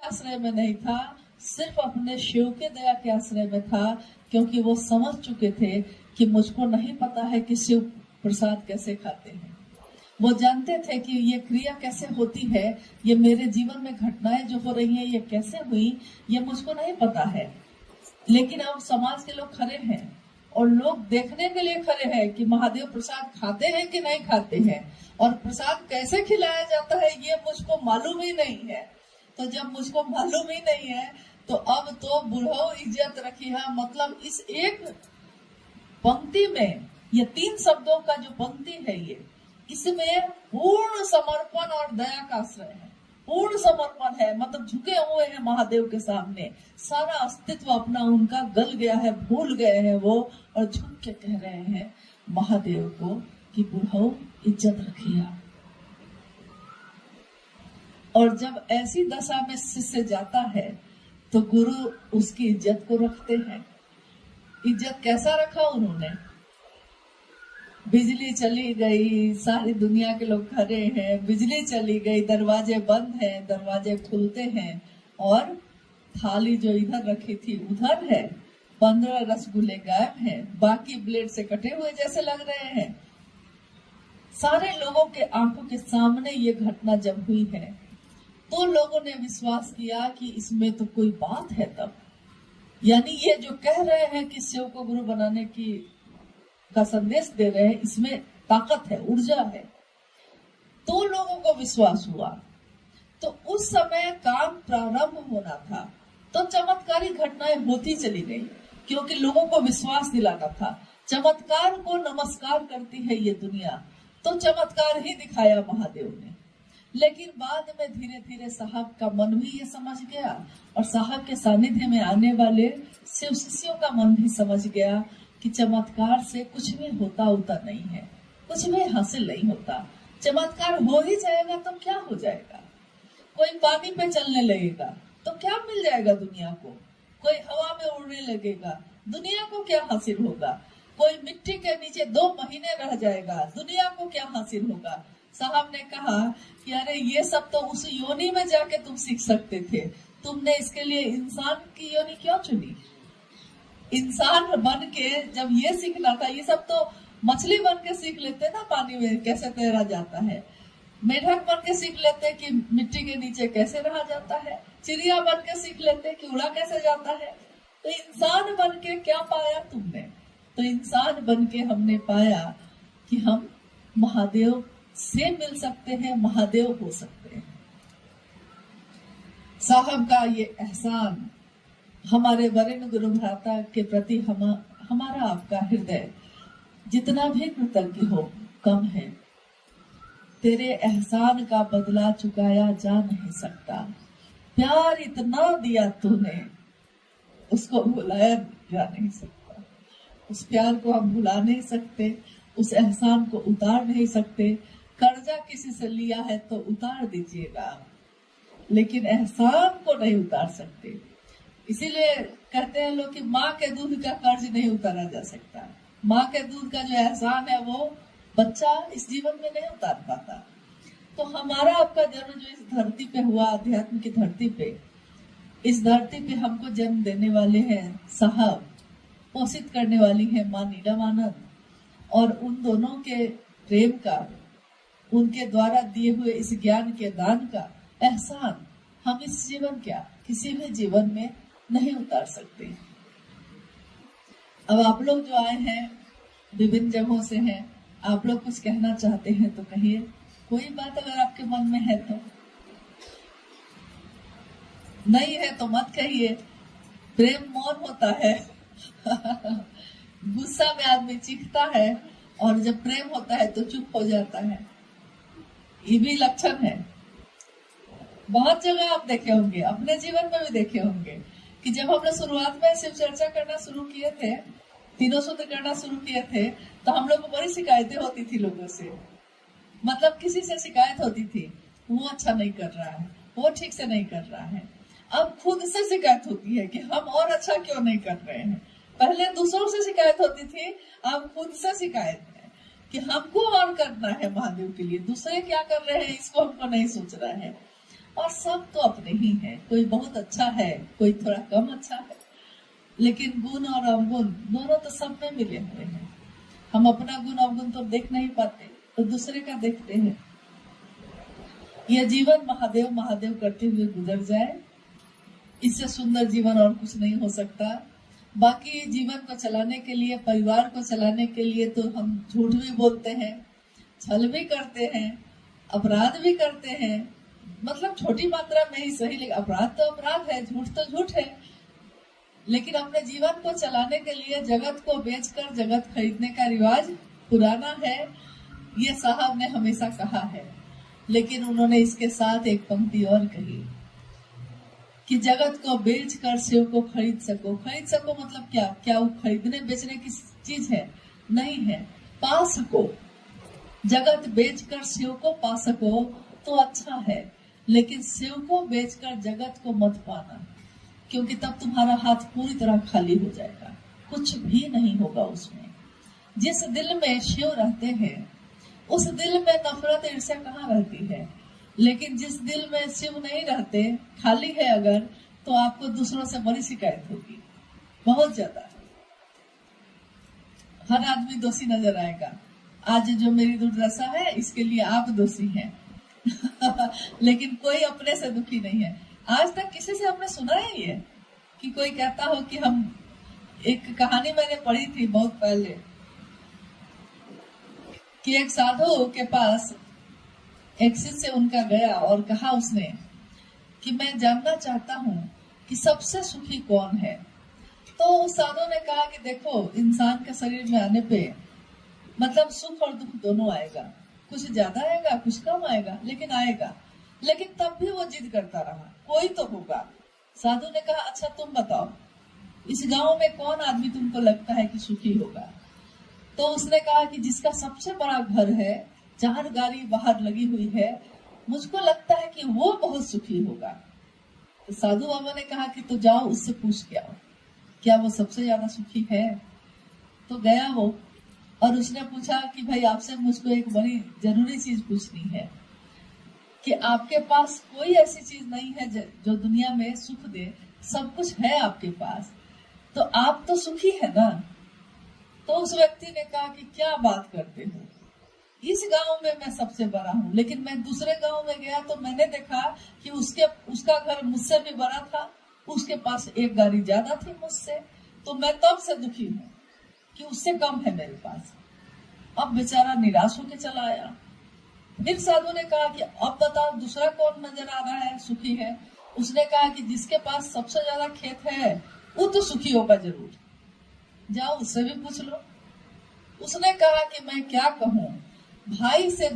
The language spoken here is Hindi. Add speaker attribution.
Speaker 1: आश्रय में नहीं था, सिर्फ अपने शिव के दया के आश्रय में था, क्योंकि वो समझ चुके थे कि मुझको नहीं पता है कि शिव प्रसाद कैसे खाते हैं। वो जानते थे कि ये क्रिया कैसे होती है, ये मेरे जीवन में घटनाएं जो हो रही हैं ये कैसे हुई, ये मुझको नहीं पता है। लेकिन अब समाज के लोग खड़े हैं और लोग देखने के लिए खड़े हैं कि महादेव प्रसाद खाते हैं कि नहीं खाते हैं, और प्रसाद कैसे खिलाया जाता है ये मुझको मालूम ही नहीं है। तो जब मुझको मालूम ही नहीं है तो अब तो बुढ़ऊ इज्जत रखी है, मतलब इस एक पंक्ति में, ये 3 शब्दों का जो पंक्ति है ये, इसमें पूर्ण समर्पण और दया का आश्रय है। पूर्ण समर्पण है, मतलब झुके हुए हैं महादेव के सामने, सारा अस्तित्व अपना उनका गल गया है, भूल गए हैं वो, और झुक के कह रहे हैं महादेव को कि बुढ़ऊ इज्जत रखिए। और जब ऐसी दशा में शिष्य जाता है तो गुरु उसकी इज्जत को रखते हैं। इज्जत कैसा रखा उन्होंने? बिजली चली गई, सारी दुनिया के लोग खड़े हैं, बिजली चली गई, दरवाजे बंद हैं, दरवाजे खुलते हैं, और थाली जो इधर रखी थी उधर है, 15 रसगुल्ले गायब हैं, बाकी ब्लेड से कटे हुए जैसे लग रहे हैं। सारे लोगों के आंखों के सामने ये घटना जब हुई है तो लोगों ने विश्वास किया कि इसमें तो कोई बात है। तब यानी ये जो कह रहे हैं कि शिव को गुरु बनाने की का संदेश दे रहे हैं, इसमें ताकत है, ऊर्जा है, तो लोगों को विश्वास हुआ। तो उस समय काम प्रारंभ होना था, तो चमत्कारी घटनाएं होती चली गई, क्योंकि लोगों को विश्वास दिलाना था। चमत्कार को नमस्कार करती है ये दुनिया, तो चमत्कार ही दिखाया महादेव ने। लेकिन बाद में धीरे धीरे साहब का मन भी ये समझ गया, और साहब के सानिध्य में आने वाले शिव शिष्यों का मन भी समझ गया कि चमत्कार से कुछ भी होता नहीं है, कुछ भी हासिल नहीं होता। चमत्कार हो ही जाएगा तो क्या हो जाएगा? कोई पानी पे चलने लगेगा तो क्या मिल जाएगा दुनिया को? कोई हवा में उड़ने लगेगा, दुनिया को क्या हासिल होगा? कोई मिट्टी के नीचे 2 महीने रह जाएगा, दुनिया को क्या हासिल होगा? साहब ने कहा कि अरे ये सब तो उस योनि में जाके तुम सीख सकते थे, तुमने इसके लिए इंसान की योनि क्यों चुनी? इंसान बन के जब ये सीखना था, ये सब तो मछली बन के सीख लेते ना पानी में कैसे तैरा जाता है, मेढक बन के सीख लेते कि मिट्टी के नीचे कैसे रहा जाता है, चिड़िया बन के सीख लेते कि उड़ा कैसे जाता है। तो इंसान बन के क्या पाया तुमने? तो इंसान बन के हमने पाया कि हम महादेव से मिल सकते हैं, महादेव हो सकते हैं। साहब का ये एहसान हमारे वरिष्ठ गुरु भ्राता के प्रति हमारा आपका हृदय जितना भी कृतज्ञ हो कम है। तेरे एहसान का बदला चुकाया जा नहीं सकता। प्यार इतना दिया तूने, उसको भुलाया जा नहीं सकता। उस प्यार को हम भुला नहीं सकते, उस एहसान को उतार नहीं सकते। कर्जा किसी से लिया है तो उतार दीजिएगा, लेकिन एहसान को नहीं उतार सकते। इसीलिए कहते हैं लोग कि माँ के दूध का कर्ज नहीं उतारा जा सकता। माँ के दूध का जो एहसान है वो बच्चा इस जीवन में नहीं उतार पाता। तो हमारा आपका जन्म जो इस धरती पे हुआ, अध्यात्म की धरती पे, इस धरती पे हमको जन्म देने वाले हैं साहब, पोषित करने वाली है माँ नीलमानंद, और उन दोनों के प्रेम का, उनके द्वारा दिए हुए इस ज्ञान के दान का एहसान हम इस जीवन क्या किसी भी जीवन में नहीं उतार सकते। अब आप लोग जो आए हैं विभिन्न जगहों से हैं, आप लोग कुछ कहना चाहते हैं तो कहिए। कोई बात अगर आपके मन में है तो, नहीं है तो मत कहिए। प्रेम मौन होता है गुस्सा में आदमी चीखता है, और जब प्रेम होता है तो चुप हो जाता है। ये भी लक्षण है। बहुत जगह आप देखे होंगे, अपने जीवन में भी देखे होंगे कि जब हमने शुरुआत में शिव चर्चा करना शुरू किए थे, तीनों सूत्र करना शुरू किए थे, तो हम लोग को बड़ी शिकायतें होती थी लोगों से। मतलब किसी से शिकायत होती थी, वो अच्छा नहीं कर रहा है, वो ठीक से नहीं कर रहा है। अब खुद से शिकायत होती है कि हम और अच्छा क्यों नहीं कर रहे हैं। पहले दूसरों से शिकायत होती थी, अब खुद से शिकायत है कि हमको और करना है महादेव के लिए। दूसरे क्या कर रहे हैं इसको हमको नहीं सोच रहा है। और सब तो अपने ही है, कोई बहुत अच्छा है, कोई थोड़ा कम अच्छा है, लेकिन गुण और अवगुण दोनों तो सब में मिले हुए हैं। हम अपना गुण अवगुण तो देख नहीं पाते, तो दूसरे का देखते हैं। यह जीवन महादेव महादेव करते हुए गुजर जाए, इससे सुंदर जीवन और कुछ नहीं हो सकता। बाकी जीवन को चलाने के लिए, परिवार को चलाने के लिए तो हम झूठ भी बोलते हैं, छल भी करते हैं, अपराध भी करते हैं, मतलब छोटी मात्रा में ही सही, लेकिन अपराध तो अपराध है, झूठ तो झूठ है। लेकिन अपने जीवन को चलाने के लिए जगत को बेचकर जगत खरीदने का रिवाज पुराना है, ये साहब ने हमेशा कहा है। लेकिन उन्होंने इसके साथ एक पंक्ति और कही कि जगत को बेचकर शिव को खरीद सको। खरीद सको मतलब क्या? क्या वो खरीदने बेचने की चीज है? नहीं है। पा सको, जगत बेचकर शिव को पा सको तो अच्छा है, लेकिन शिव को बेचकर जगत को मत पाना, क्योंकि तब तुम्हारा हाथ पूरी तरह खाली हो जाएगा, कुछ भी नहीं होगा उसमें। जिस दिल में शिव रहते हैं उस दिल में नफरत ईर्ष्या कहाँ रहती है। लेकिन जिस दिल में शिव नहीं रहते, खाली है अगर, तो आपको दूसरों से बड़ी शिकायत होगी, बहुत ज्यादा। हर आदमी दोषी नजर आएगा। आज जो मेरी दुर्दशा है इसके लिए आप दोषी हैं लेकिन कोई अपने से दुखी नहीं है। आज तक किसी से आपने सुना है ये कि कोई कहता हो कि हम, एक कहानी मैंने पढ़ी थी बहुत पहले कि एक साधु के पास एक शिष्य उनका गया और कहा उसने कि मैं जानना चाहता हूँ कि सबसे सुखी कौन है। तो उस साधु ने कहा कि देखो, इंसान के शरीर में आने पे मतलब सुख और दुख दोनों आएगा, कुछ ज्यादा आएगा कुछ कम आएगा, लेकिन आएगा। लेकिन तब भी वो जिद करता रहा, कोई तो होगा। साधु ने कहा अच्छा तुम बताओ, इस गांव में कौन आदमी तुमको लगता है कि सुखी होगा? तो उसने कहा कि जिसका सबसे बड़ा घर है, 4 गाड़ी बाहर लगी हुई है, मुझको लगता है कि वो बहुत सुखी होगा। तो साधु बाबा ने कहा कि तो जाओ उससे पूछ के आओ, क्या वो सबसे ज्यादा सुखी है? तो गया वो और उसने पूछा कि भाई आपसे मुझको एक बड़ी जरूरी चीज पूछनी है कि आपके पास कोई ऐसी चीज नहीं है जो दुनिया में सुख दे, सब कुछ है आपके पास, तो आप तो सुखी है ना? तो उस व्यक्ति ने कहा कि क्या बात करते हो, इस गांव में मैं सबसे बड़ा हूँ, लेकिन मैं दूसरे गांव में गया तो मैंने देखा कि उसका घर मुझसे भी बड़ा था, उसके पास 1 गाड़ी ज्यादा थी मुझसे, तो मैं तब से दुखी हूँ कि उससे कम है मेरे पास। अब बेचारा निराश होकर चला आया। फिर साधु ने कहा कि अब बताओ दूसरा कौन नजर आ रहा है सुखी है? उसने कहा कि जिसके पास सबसे ज्यादा खेत है वो तो सुखी होगा जरूर, जाओ उससे भी पूछ लो। उसने कहा कि मैं क्या कहूँ, भाई से